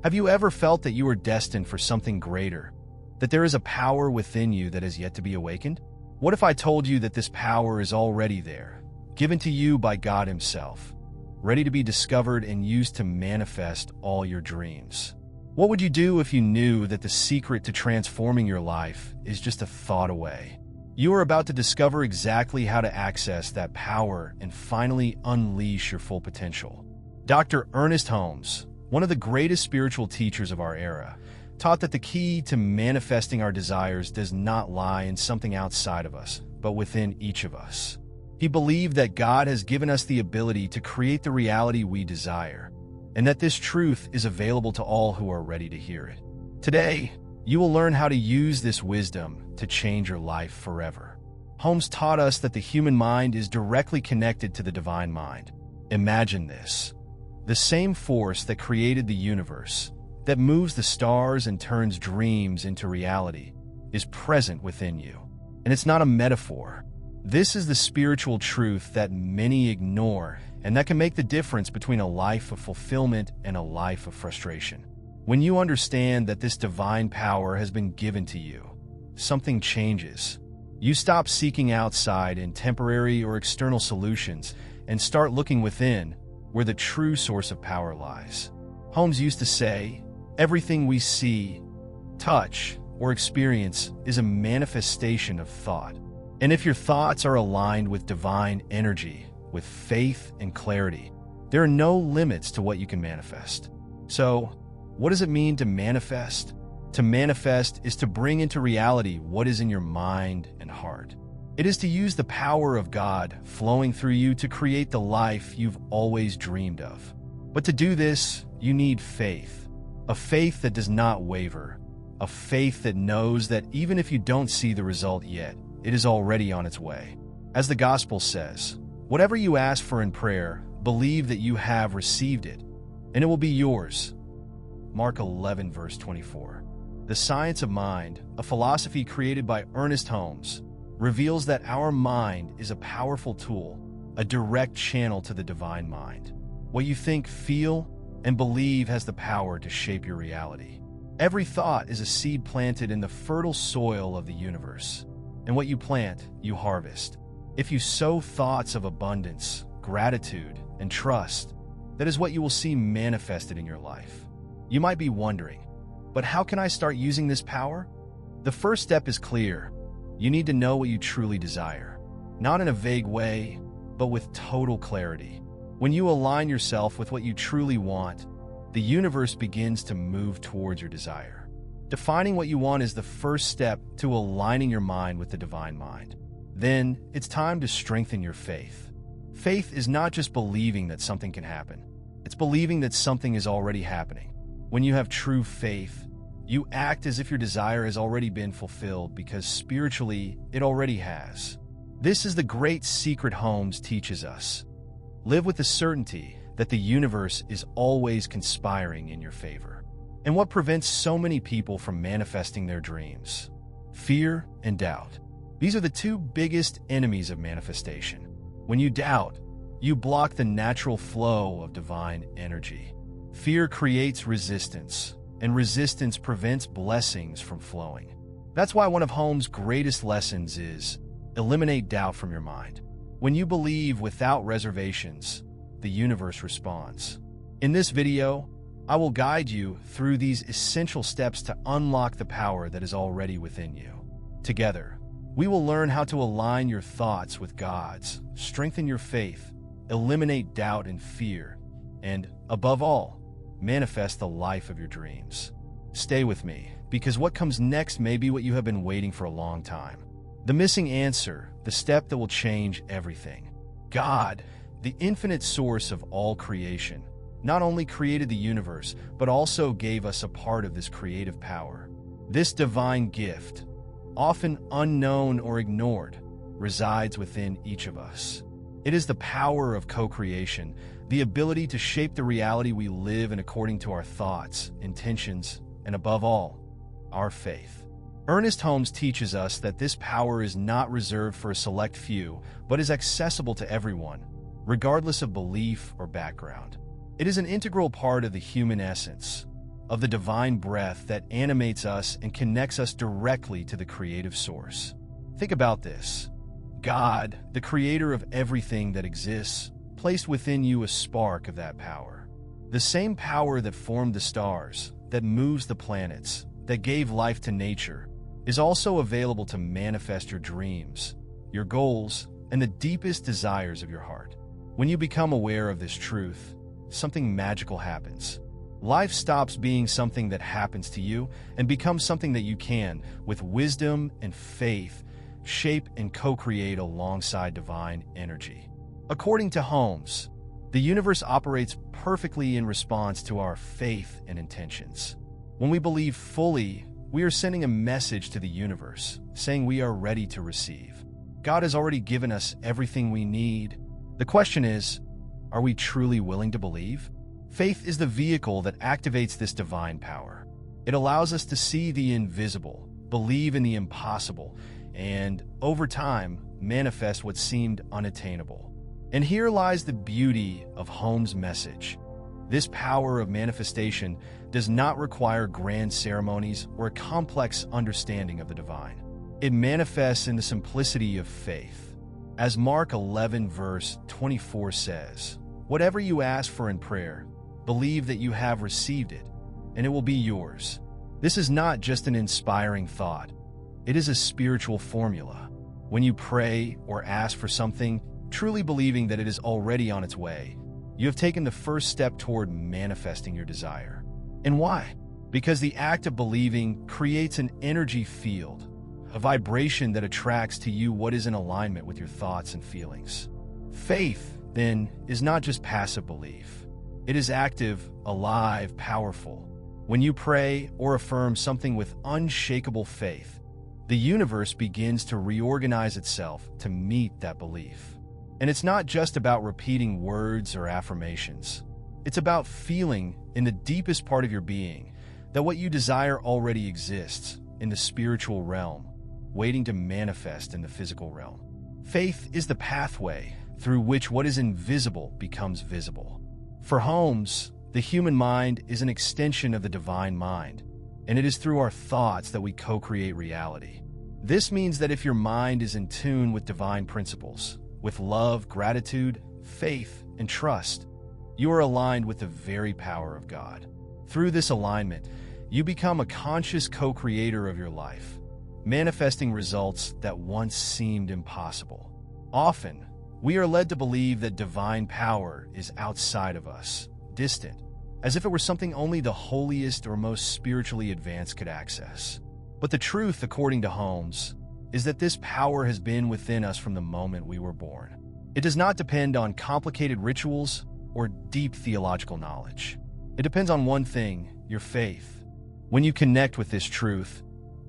Have you ever felt that you are destined for something greater? That there is a power within you that has yet to be awakened? What if I told you that this power is already there, given to you by God Himself, ready to be discovered and used to manifest all your dreams? What would you do if you knew that the secret to transforming your life is just a thought away? You are about to discover exactly how to access that power and finally unleash your full potential. Dr. Ernest Holmes, one of the greatest spiritual teachers of our era, taught that the key to manifesting our desires does not lie in something outside of us, but within each of us. He believed that God has given us the ability to create the reality we desire, and that this truth is available to all who are ready to hear it. Today, you will learn how to use this wisdom to change your life forever. Holmes taught us that the human mind is directly connected to the divine mind. Imagine this. The same force that created the universe, that moves the stars and turns dreams into reality, is present within you. And it's not a metaphor. This is the spiritual truth that many ignore, and that can make the difference between a life of fulfillment and a life of frustration. When you understand that this divine power has been given to you, something changes. You stop seeking outside in temporary or external solutions and start looking within, where the true source of power lies. Holmes used to say, "Everything we see, touch, or experience is a manifestation of thought." And if your thoughts are aligned with divine energy, with faith and clarity, there are no limits to what you can manifest. So, what does it mean to manifest? To manifest is to bring into reality what is in your mind and heart. It is to use the power of God flowing through you to create the life you've always dreamed of. But to do this, you need faith. A faith that does not waver. A faith that knows that even if you don't see the result yet, it is already on its way. As the gospel says, whatever you ask for in prayer, believe that you have received it, and it will be yours. Mark 11, verse 24. The science of mind, a philosophy created by Ernest Holmes, reveals that our mind is a powerful tool, a direct channel to the divine mind. What you think, feel, and believe has the power to shape your reality. Every thought is a seed planted in the fertile soil of the universe, and what you plant, you harvest. If you sow thoughts of abundance, gratitude, and trust, that is what you will see manifested in your life. You might be wondering, but how can I start using this power? The first step is clear. You need to know what you truly desire, not in a vague way, but with total clarity. When you align yourself with what you truly want, the universe begins to move towards your desire. Defining what you want is the first step to aligning your mind with the divine mind. Then, it's time to strengthen your faith. Faith is not just believing that something can happen. It's believing that something is already happening. When you have true faith, you act as if your desire has already been fulfilled because spiritually, it already has. This is the great secret Holmes teaches us. Live with the certainty that the universe is always conspiring in your favor. And what prevents so many people from manifesting their dreams? Fear and doubt. These are the two biggest enemies of manifestation. When you doubt, you block the natural flow of divine energy. Fear creates resistance, and resistance prevents blessings from flowing. That's why one of Holmes' greatest lessons is eliminate doubt from your mind. When you believe without reservations, the universe responds. In this video, I will guide you through these essential steps to unlock the power that is already within you. Together, we will learn how to align your thoughts with God's, strengthen your faith, eliminate doubt and fear, and, above all, manifest the life of your dreams. Stay with me, because what comes next may be what you have been waiting for a long time. The missing answer, the step that will change everything. God, the infinite source of all creation, not only created the universe, but also gave us a part of this creative power. This divine gift, often unknown or ignored, resides within each of us. It is the power of co-creation, the ability to shape the reality we live in according to our thoughts, intentions, and above all, our faith. Ernest Holmes teaches us that this power is not reserved for a select few, but is accessible to everyone, regardless of belief or background. It is an integral part of the human essence, of the divine breath that animates us and connects us directly to the creative source. Think about this. God, the creator of everything that exists, placed within you a spark of that power. The same power that formed the stars, that moves the planets, that gave life to nature, is also available to manifest your dreams, your goals, and the deepest desires of your heart. When you become aware of this truth, something magical happens. Life stops being something that happens to you and becomes something that you can, with wisdom and faith, shape and co-create alongside divine energy. According to Holmes, the universe operates perfectly in response to our faith and intentions. When we believe fully, we are sending a message to the universe, saying we are ready to receive. God has already given us everything we need. The question is, are we truly willing to believe? Faith is the vehicle that activates this divine power. It allows us to see the invisible, believe in the impossible, and, over time, manifest what seemed unattainable. And here lies the beauty of Holmes' message. This power of manifestation does not require grand ceremonies or a complex understanding of the divine. It manifests in the simplicity of faith. As Mark 11 verse 24 says, "Whatever you ask for in prayer, believe that you have received it, and it will be yours." This is not just an inspiring thought. It is a spiritual formula. When you pray or ask for something, truly believing that it is already on its way, you have taken the first step toward manifesting your desire. And why? Because the act of believing creates an energy field, a vibration that attracts to you what is in alignment with your thoughts and feelings. Faith, then, is not just passive belief. It is active, alive, powerful. When you pray or affirm something with unshakable faith, the universe begins to reorganize itself to meet that belief. And it's not just about repeating words or affirmations. It's about feeling in the deepest part of your being that what you desire already exists in the spiritual realm, waiting to manifest in the physical realm. Faith is the pathway through which what is invisible becomes visible. For Holmes, the human mind is an extension of the divine mind, and it is through our thoughts that we co-create reality. This means that if your mind is in tune with divine principles, with love, gratitude, faith, and trust, you are aligned with the very power of God. Through this alignment, you become a conscious co-creator of your life, manifesting results that once seemed impossible. Often, we are led to believe that divine power is outside of us, distant, as if it were something only the holiest or most spiritually advanced could access. But the truth, according to Holmes, is that this power has been within us from the moment we were born. It does not depend on complicated rituals or deep theological knowledge. It depends on one thing, your faith. When you connect with this truth,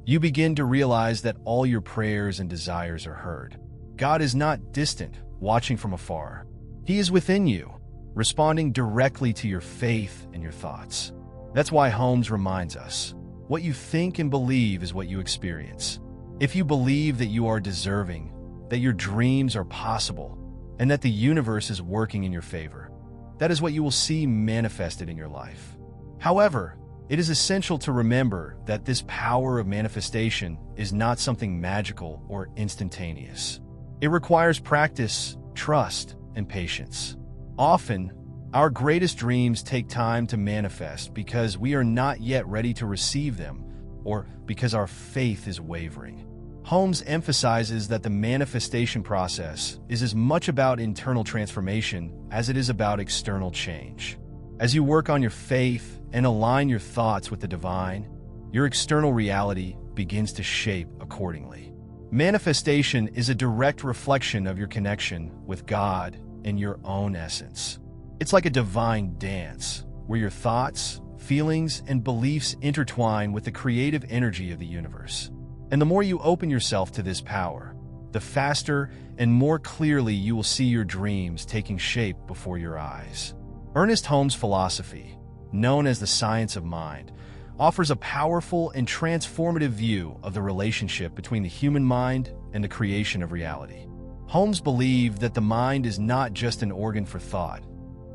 you begin to realize that all your prayers and desires are heard. God is not distant, watching from afar. He is within you, responding directly to your faith and your thoughts. That's why Holmes reminds us, what you think and believe is what you experience. If you believe that you are deserving, that your dreams are possible, and that the universe is working in your favor, that is what you will see manifested in your life. However, it is essential to remember that this power of manifestation is not something magical or instantaneous. It requires practice, trust, and patience. Often, our greatest dreams take time to manifest because we are not yet ready to receive them, or because our faith is wavering. Holmes emphasizes that the manifestation process is as much about internal transformation as it is about external change. As you work on your faith and align your thoughts with the divine, your external reality begins to shape accordingly. Manifestation is a direct reflection of your connection with God and your own essence. It's like a divine dance, where your thoughts, feelings, and beliefs intertwine with the creative energy of the universe. And the more you open yourself to this power, the faster and more clearly you will see your dreams taking shape before your eyes. Ernest Holmes' philosophy, known as the science of mind, offers a powerful and transformative view of the relationship between the human mind and the creation of reality. Holmes believed that the mind is not just an organ for thought,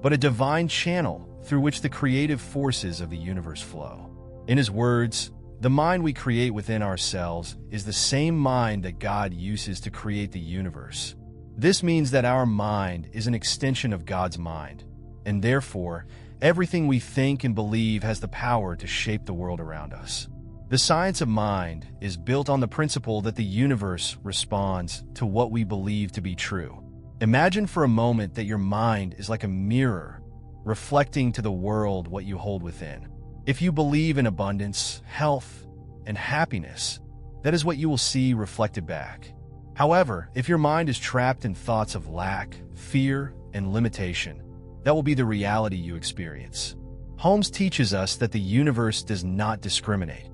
but a divine channel through which the creative forces of the universe flow. In his words, the mind we create within ourselves is the same mind that God uses to create the universe. This means that our mind is an extension of God's mind, and therefore, everything we think and believe has the power to shape the world around us. The science of mind is built on the principle that the universe responds to what we believe to be true. Imagine for a moment that your mind is like a mirror, reflecting to the world what you hold within. If you believe in abundance, health, and happiness, that is what you will see reflected back. However, if your mind is trapped in thoughts of lack, fear, and limitation, that will be the reality you experience. Holmes teaches us that the universe does not discriminate.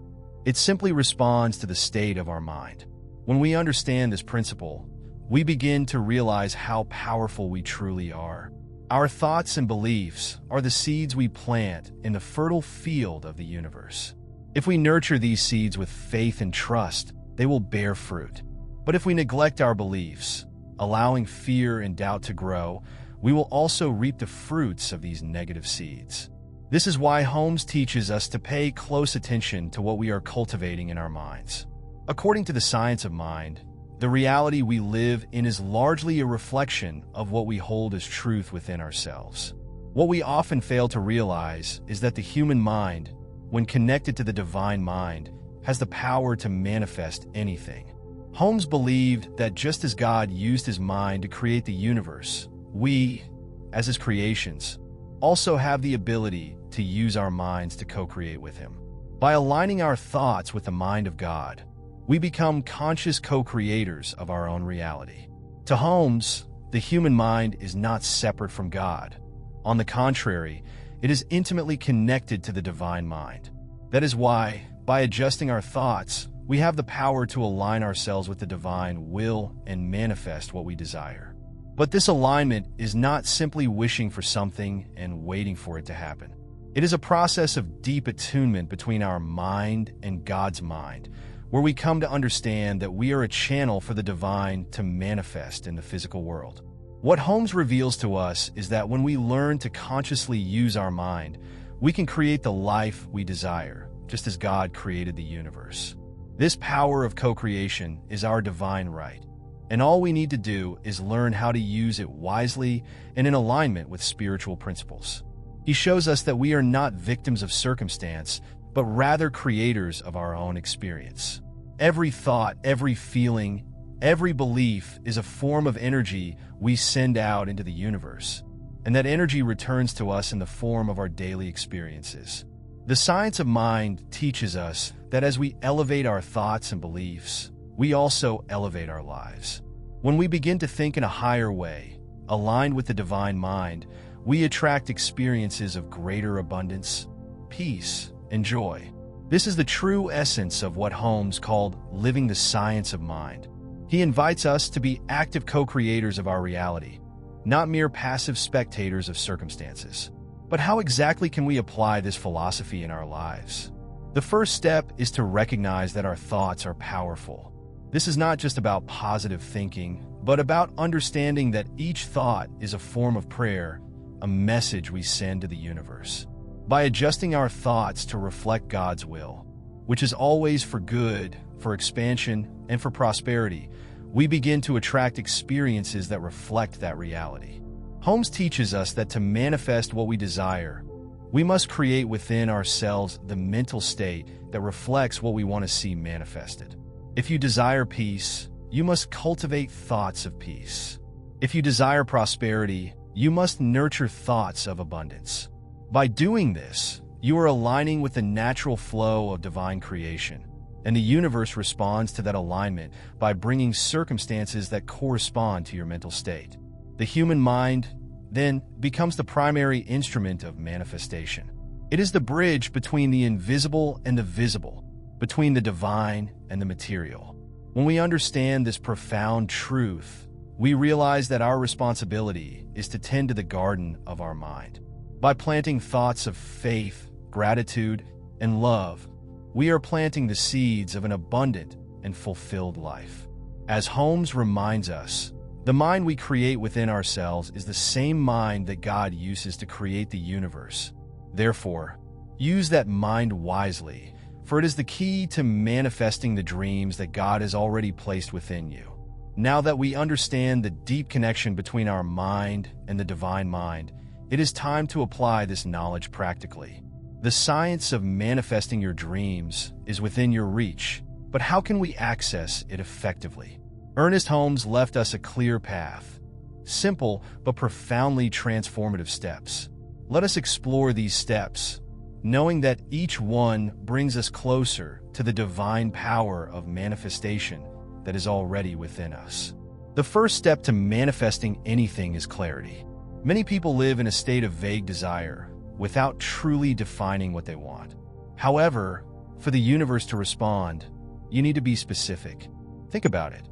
It simply responds to the state of our mind. When we understand this principle, we begin to realize how powerful we truly are. Our thoughts and beliefs are the seeds we plant in the fertile field of the universe. If we nurture these seeds with faith and trust, they will bear fruit. But if we neglect our beliefs, allowing fear and doubt to grow, we will also reap the fruits of these negative seeds. This is why Holmes teaches us to pay close attention to what we are cultivating in our minds. According to the science of mind, the reality we live in is largely a reflection of what we hold as truth within ourselves. What we often fail to realize is that the human mind, when connected to the divine mind, has the power to manifest anything. Holmes believed that just as God used his mind to create the universe, we, as his creations, also have the ability to use our minds to co-create with him. By aligning our thoughts with the mind of God, we become conscious co-creators of our own reality. To Holmes, the human mind is not separate from God. On the contrary, it is intimately connected to the divine mind. That is why, by adjusting our thoughts, we have the power to align ourselves with the divine will and manifest what we desire. But this alignment is not simply wishing for something and waiting for it to happen. It is a process of deep attunement between our mind and God's mind, where we come to understand that we are a channel for the divine to manifest in the physical world. What Holmes reveals to us is that when we learn to consciously use our mind, we can create the life we desire, just as God created the universe. This power of co-creation is our divine right, and all we need to do is learn how to use it wisely and in alignment with spiritual principles. He shows us that we are not victims of circumstance, but rather creators of our own experience. Every thought, every feeling, every belief is a form of energy we send out into the universe, and that energy returns to us in the form of our daily experiences. The science of mind teaches us that as we elevate our thoughts and beliefs, we also elevate our lives. When we begin to think in a higher way, aligned with the divine mind, we attract experiences of greater abundance, peace, and joy. This is the true essence of what Holmes called living the science of mind. He invites us to be active co-creators of our reality, not mere passive spectators of circumstances. But how exactly can we apply this philosophy in our lives? The first step is to recognize that our thoughts are powerful. This is not just about positive thinking, but about understanding that each thought is a form of prayer, a message we send to the universe. By adjusting our thoughts to reflect God's will, which is always for good, for expansion, and for prosperity, we begin to attract experiences that reflect that reality. Holmes teaches us that to manifest what we desire, we must create within ourselves the mental state that reflects what we want to see manifested. If you desire peace, you must cultivate thoughts of peace. If you desire prosperity, you must nurture thoughts of abundance. By doing this, you are aligning with the natural flow of divine creation, and the universe responds to that alignment by bringing circumstances that correspond to your mental state. The human mind, then, becomes the primary instrument of manifestation. It is the bridge between the invisible and the visible, between the divine and the material. When we understand this profound truth, we realize that our responsibility is to tend to the garden of our mind. By planting thoughts of faith, gratitude, and love, we are planting the seeds of an abundant and fulfilled life. As Holmes reminds us, the mind we create within ourselves is the same mind that God uses to create the universe, Therefore, use that mind wisely, for it is the key to manifesting the dreams that God has already placed within you. Now that we understand the deep connection between our mind and the divine mind, it is time to apply this knowledge practically. The science of manifesting your dreams is within your reach, but how can we access it effectively? Ernest Holmes left us a clear path, simple but profoundly transformative steps. Let us explore these steps, knowing that each one brings us closer to the divine power of manifestation that is already within us. The first step to manifesting anything is clarity. Many people live in a state of vague desire without truly defining what they want. However, for the universe to respond, you need to be specific. Think about it.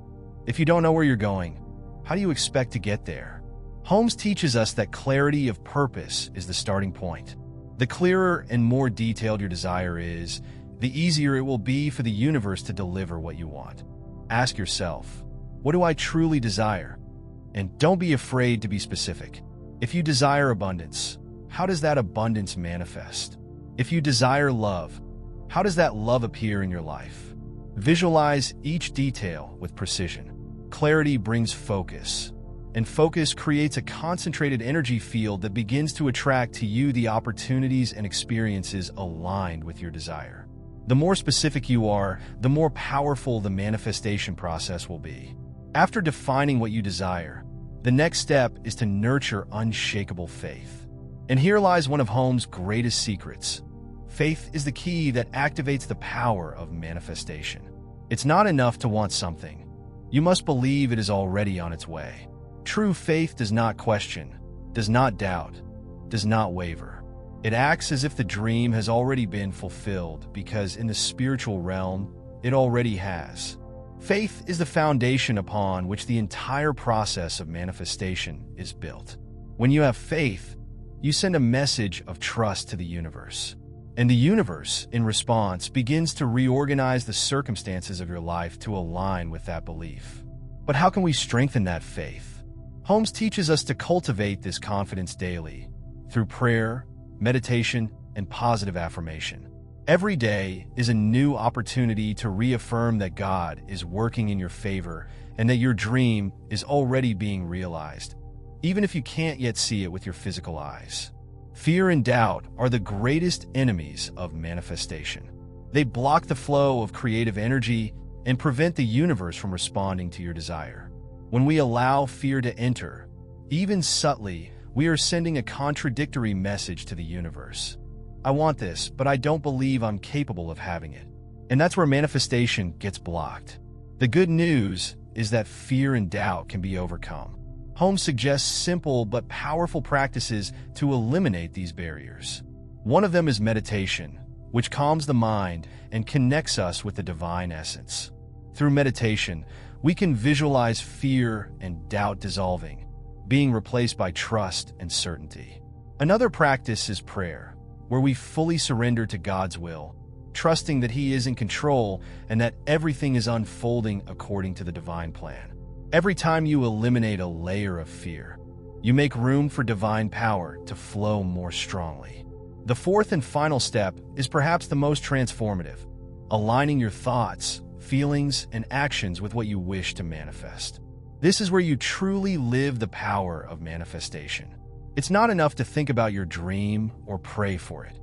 If you don't know where you're going, how do you expect to get there? Holmes teaches us that clarity of purpose is the starting point. The clearer and more detailed your desire is, the easier it will be for the universe to deliver what you want. Ask yourself, what do I truly desire? And don't be afraid to be specific. If you desire abundance, how does that abundance manifest? If you desire love, how does that love appear in your life? Visualize each detail with precision. Clarity brings focus, and focus creates a concentrated energy field that begins to attract to you the opportunities and experiences aligned with your desire. The more specific you are, the more powerful the manifestation process will be. After defining what you desire, the next step is to nurture unshakable faith. And here lies one of Holmes' greatest secrets. Faith is the key that activates the power of manifestation. It's not enough to want something. You must believe it is already on its way. True faith does not question, does not doubt, does not waver. It acts as if the dream has already been fulfilled because in the spiritual realm, it already has. Faith is the foundation upon which the entire process of manifestation is built. When you have faith, you send a message of trust to the universe. And the universe, in response, begins to reorganize the circumstances of your life to align with that belief. But how can we strengthen that faith? Holmes teaches us to cultivate this confidence daily through prayer, meditation, and positive affirmation. Every day is a new opportunity to reaffirm that God is working in your favor and that your dream is already being realized, even if you can't yet see it with your physical eyes. Fear and doubt are the greatest enemies of manifestation. They block the flow of creative energy and prevent the universe from responding to your desire. When we allow fear to enter, even subtly, we are sending a contradictory message to the universe. I want this, but I don't believe I'm capable of having it. And that's where manifestation gets blocked. The good news is that fear and doubt can be overcome. Holmes suggests simple but powerful practices to eliminate these barriers. One of them is meditation, which calms the mind and connects us with the divine essence. Through meditation, we can visualize fear and doubt dissolving, being replaced by trust and certainty. Another practice is prayer, where we fully surrender to God's will, trusting that He is in control and that everything is unfolding according to the divine plan. Every time you eliminate a layer of fear, you make room for divine power to flow more strongly. The fourth and final step is perhaps the most transformative: aligning your thoughts, feelings, and actions with what you wish to manifest. This is where you truly live the power of manifestation. It's not enough to think about your dream or pray for it.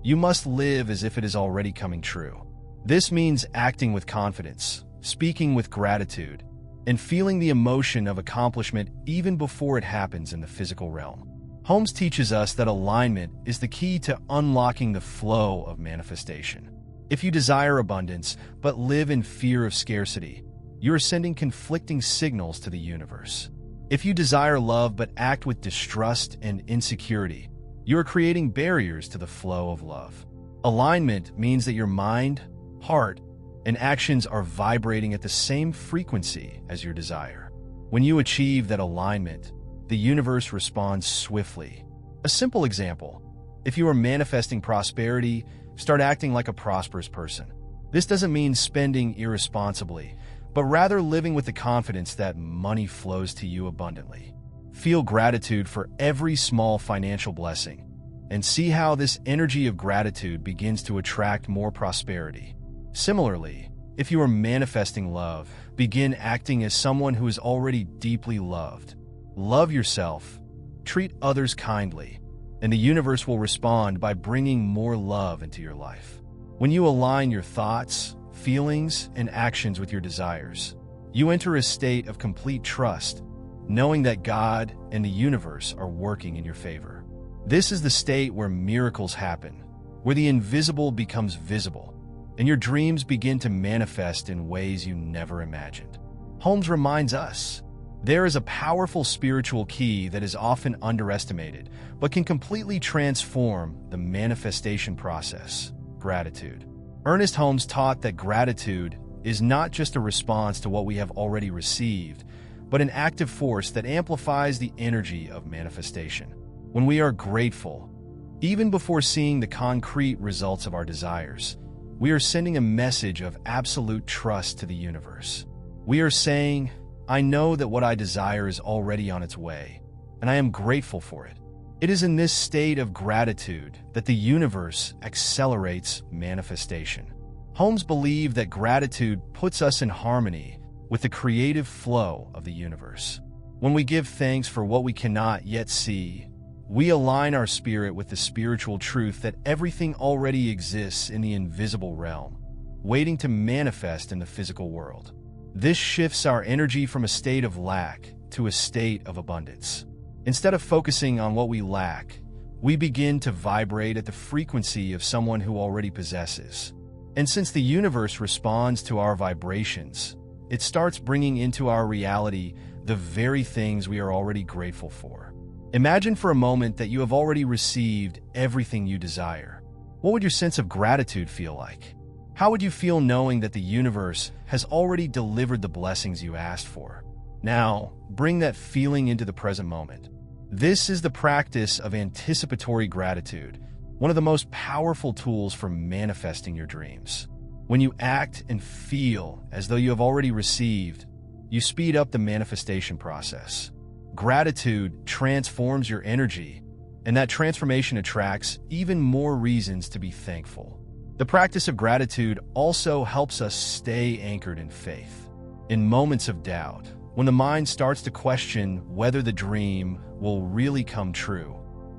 You must live as if it is already coming true. This means acting with confidence, speaking with gratitude, and feeling the emotion of accomplishment even before it happens in the physical realm. Holmes teaches us that alignment is the key to unlocking the flow of manifestation. If you desire abundance but live in fear of scarcity, you are sending conflicting signals to the universe. If you desire love but act with distrust and insecurity, you are creating barriers to the flow of love. Alignment means that your mind, heart, and actions are vibrating at the same frequency as your desire. When you achieve that alignment, the universe responds swiftly. A simple example: if you are manifesting prosperity, start acting like a prosperous person. This doesn't mean spending irresponsibly, but rather living with the confidence that money flows to you abundantly. Feel gratitude for every small financial blessing, and see how this energy of gratitude begins to attract more prosperity. Similarly, if you are manifesting love, begin acting as someone who is already deeply loved. Love yourself, treat others kindly, and the universe will respond by bringing more love into your life. When you align your thoughts, feelings, and actions with your desires, you enter a state of complete trust, knowing that God and the universe are working in your favor. This is the state where miracles happen, where the invisible becomes visible, and your dreams begin to manifest in ways you never imagined. Holmes reminds us, there is a powerful spiritual key that is often underestimated, but can completely transform the manifestation process: gratitude. Ernest Holmes taught that gratitude is not just a response to what we have already received, but an active force that amplifies the energy of manifestation. When we are grateful, even before seeing the concrete results of our desires, we are sending a message of absolute trust to the universe. We are saying, I know that what I desire is already on its way, and I am grateful for it. It is in this state of gratitude that the universe accelerates manifestation. Holmes believed that gratitude puts us in harmony with the creative flow of the universe. When we give thanks for what we cannot yet see, we align our spirit with the spiritual truth that everything already exists in the invisible realm, waiting to manifest in the physical world. This shifts our energy from a state of lack to a state of abundance. Instead of focusing on what we lack, we begin to vibrate at the frequency of someone who already possesses. And since the universe responds to our vibrations, it starts bringing into our reality the very things we are already grateful for. Imagine for a moment that you have already received everything you desire. What would your sense of gratitude feel like? How would you feel knowing that the universe has already delivered the blessings you asked for? Now, bring that feeling into the present moment. This is the practice of anticipatory gratitude, one of the most powerful tools for manifesting your dreams. When you act and feel as though you have already received, you speed up the manifestation process. Gratitude transforms your energy, and that transformation attracts even more reasons to be thankful. The practice of gratitude also helps us stay anchored in faith. In moments of doubt, when the mind starts to question whether the dream will really come true,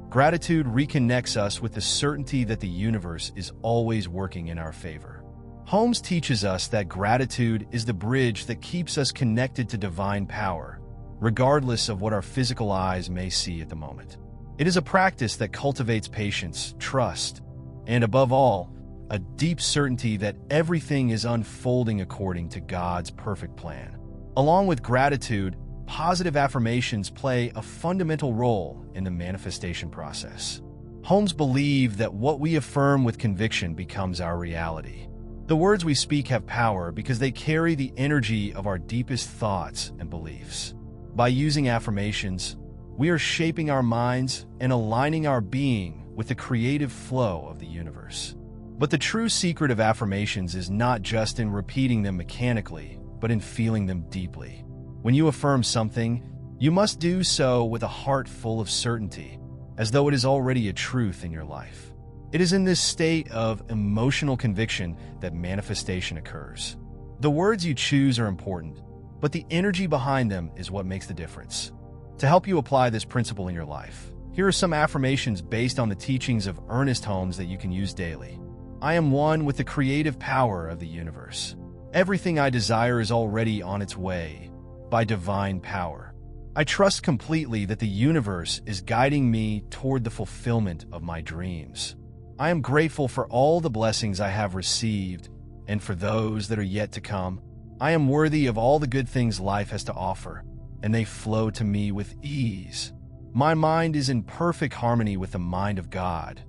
gratitude reconnects us with the certainty that the universe is always working in our favor. Holmes teaches us that gratitude is the bridge that keeps us connected to divine power, regardless of what our physical eyes may see at the moment. It is a practice that cultivates patience, trust, and above all, a deep certainty that everything is unfolding according to God's perfect plan. Along with gratitude, positive affirmations play a fundamental role in the manifestation process. Holmes believed that what we affirm with conviction becomes our reality. The words we speak have power because they carry the energy of our deepest thoughts and beliefs. By using affirmations, we are shaping our minds and aligning our being with the creative flow of the universe. But the true secret of affirmations is not just in repeating them mechanically, but in feeling them deeply. When you affirm something, you must do so with a heart full of certainty, as though it is already a truth in your life. It is in this state of emotional conviction that manifestation occurs. The words you choose are important, but the energy behind them is what makes the difference. To help you apply this principle in your life, here are some affirmations based on the teachings of Ernest Holmes that you can use daily. I am one with the creative power of the universe. Everything I desire is already on its way by divine power. I trust completely that the universe is guiding me toward the fulfillment of my dreams. I am grateful for all the blessings I have received and for those that are yet to come. I am worthy of all the good things life has to offer, and they flow to me with ease. My mind is in perfect harmony with the mind of God,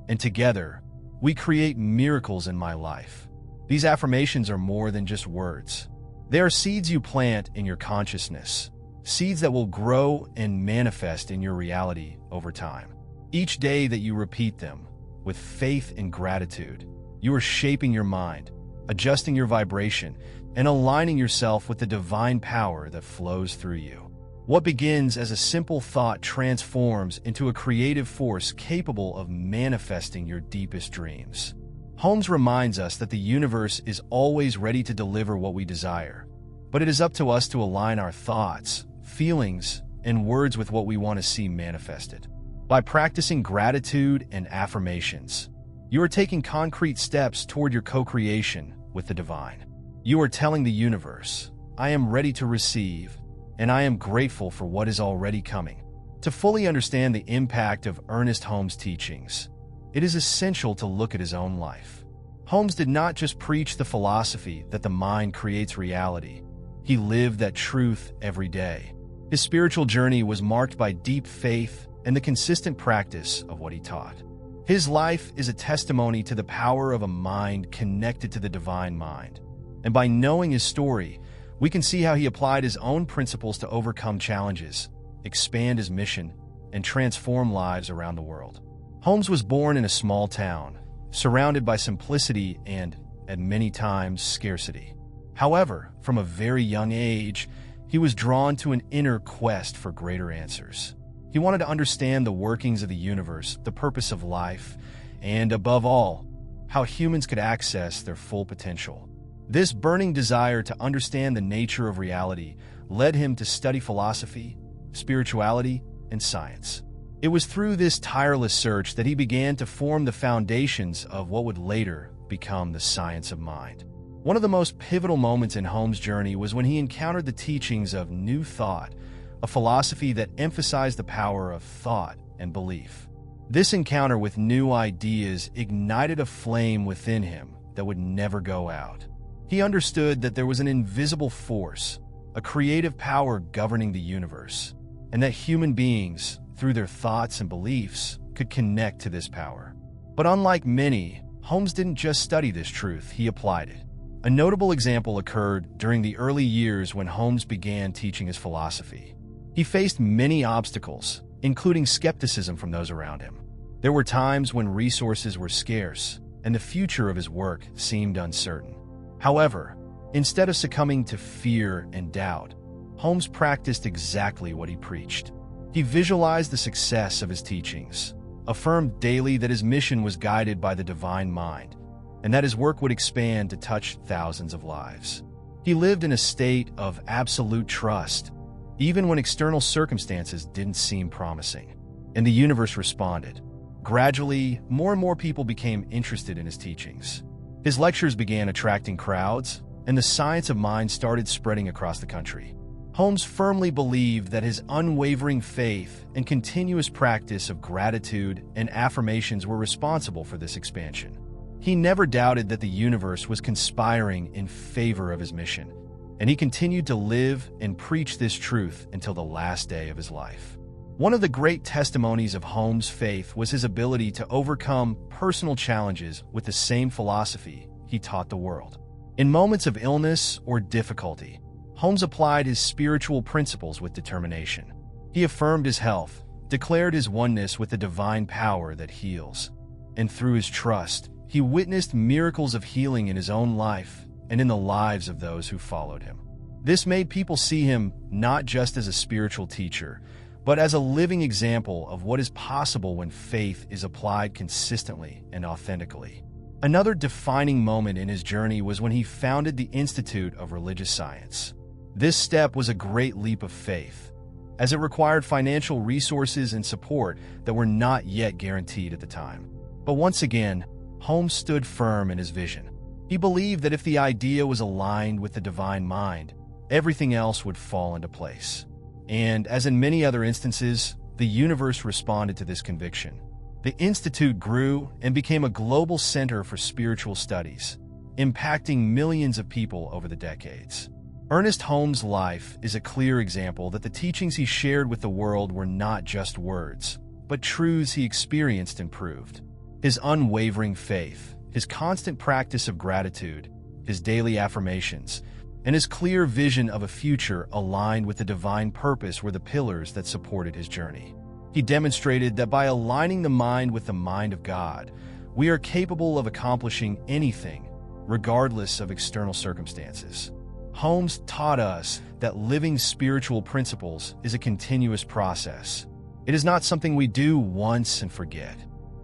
and together, we create miracles in my life. These affirmations are more than just words. They are seeds you plant in your consciousness, seeds that will grow and manifest in your reality over time. Each day that you repeat them, with faith and gratitude, you are shaping your mind, adjusting your vibration, and aligning yourself with the divine power that flows through you. What begins as a simple thought transforms into a creative force capable of manifesting your deepest dreams. Holmes reminds us that the universe is always ready to deliver what we desire, but it is up to us to align our thoughts, feelings, and words with what we want to see manifested. By practicing gratitude and affirmations, you are taking concrete steps toward your co-creation with the divine. You are telling the universe, I am ready to receive, and I am grateful for what is already coming. To fully understand the impact of Ernest Holmes' teachings, it is essential to look at his own life. Holmes did not just preach the philosophy that the mind creates reality. He lived that truth every day. His spiritual journey was marked by deep faith and the consistent practice of what he taught. His life is a testimony to the power of a mind connected to the divine mind. And by knowing his story, we can see how he applied his own principles to overcome challenges, expand his mission, and transform lives around the world. Holmes was born in a small town, surrounded by simplicity and, at many times, scarcity. However, from a very young age, he was drawn to an inner quest for greater answers. He wanted to understand the workings of the universe, the purpose of life, and, above all, how humans could access their full potential. This burning desire to understand the nature of reality led him to study philosophy, spirituality, and science. It was through this tireless search that he began to form the foundations of what would later become the science of mind. One of the most pivotal moments in Holmes' journey was when he encountered the teachings of New Thought, a philosophy that emphasized the power of thought and belief. This encounter with new ideas ignited a flame within him that would never go out. He understood that there was an invisible force, a creative power governing the universe, and that human beings, through their thoughts and beliefs, could connect to this power. But unlike many, Holmes didn't just study this truth, he applied it. A notable example occurred during the early years when Holmes began teaching his philosophy. He faced many obstacles, including skepticism from those around him. There were times when resources were scarce, and the future of his work seemed uncertain. However, instead of succumbing to fear and doubt, Holmes practiced exactly what he preached. He visualized the success of his teachings, affirmed daily that his mission was guided by the divine mind, and that his work would expand to touch thousands of lives. He lived in a state of absolute trust, even when external circumstances didn't seem promising. And the universe responded. Gradually, more and more people became interested in his teachings. His lectures began attracting crowds, and the science of mind started spreading across the country. Holmes firmly believed that his unwavering faith and continuous practice of gratitude and affirmations were responsible for this expansion. He never doubted that the universe was conspiring in favor of his mission, and he continued to live and preach this truth until the last day of his life. One of the great testimonies of Holmes' faith was his ability to overcome personal challenges with the same philosophy he taught the world. In moments of illness or difficulty, Holmes applied his spiritual principles with determination. He affirmed his health, declared his oneness with the divine power that heals, and through his trust, he witnessed miracles of healing in his own life and in the lives of those who followed him. This made people see him not just as a spiritual teacher, but as a living example of what is possible when faith is applied consistently and authentically. Another defining moment in his journey was when he founded the Institute of Religious Science. This step was a great leap of faith, as it required financial resources and support that were not yet guaranteed at the time. But once again, Holmes stood firm in his vision. He believed that if the idea was aligned with the divine mind, everything else would fall into place. And, as in many other instances, the universe responded to this conviction. The Institute grew and became a global center for spiritual studies, impacting millions of people over the decades. Ernest Holmes' life is a clear example that the teachings he shared with the world were not just words, but truths he experienced and proved. His unwavering faith, his constant practice of gratitude, his daily affirmations, and his clear vision of a future aligned with the divine purpose were the pillars that supported his journey. He demonstrated that by aligning the mind with the mind of God, we are capable of accomplishing anything, regardless of external circumstances. Holmes taught us that living spiritual principles is a continuous process. It is not something we do once and forget.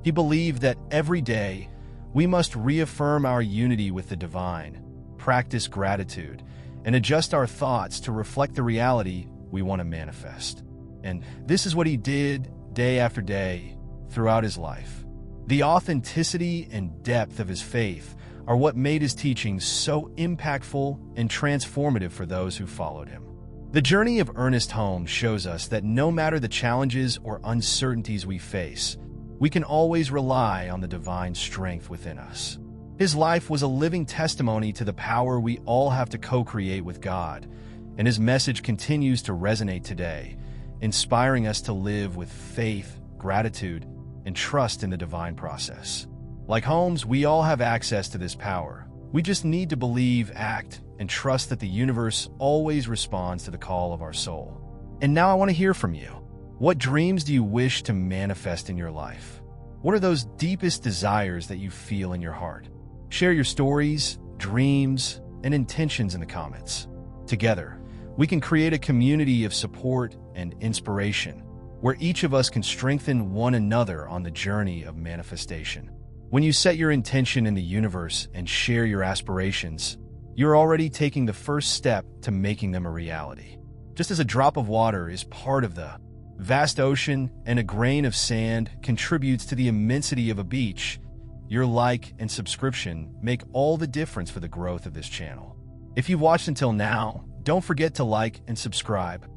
He believed that every day we must reaffirm our unity with the divine, practice gratitude, and adjust our thoughts to reflect the reality we want to manifest. And this is what he did day after day throughout his life. The authenticity and depth of his faith are what made his teachings so impactful and transformative for those who followed him. The journey of Ernest Holmes shows us that no matter the challenges or uncertainties we face, we can always rely on the divine strength within us. His life was a living testimony to the power we all have to co-create with God, and his message continues to resonate today, inspiring us to live with faith, gratitude, and trust in the divine process. Like Holmes, we all have access to this power. We just need to believe, act, and trust that the universe always responds to the call of our soul. And now I want to hear from you. What dreams do you wish to manifest in your life? What are those deepest desires that you feel in your heart? Share your stories, dreams, and intentions in the comments. Together, we can create a community of support and inspiration, where each of us can strengthen one another on the journey of manifestation. When you set your intention in the universe and share your aspirations, you're already taking the first step to making them a reality. Just as a drop of water is part of the vast ocean and a grain of sand contributes to the immensity of a beach, your like and subscription make all the difference for the growth of this channel. If you've watched until now, don't forget to like and subscribe.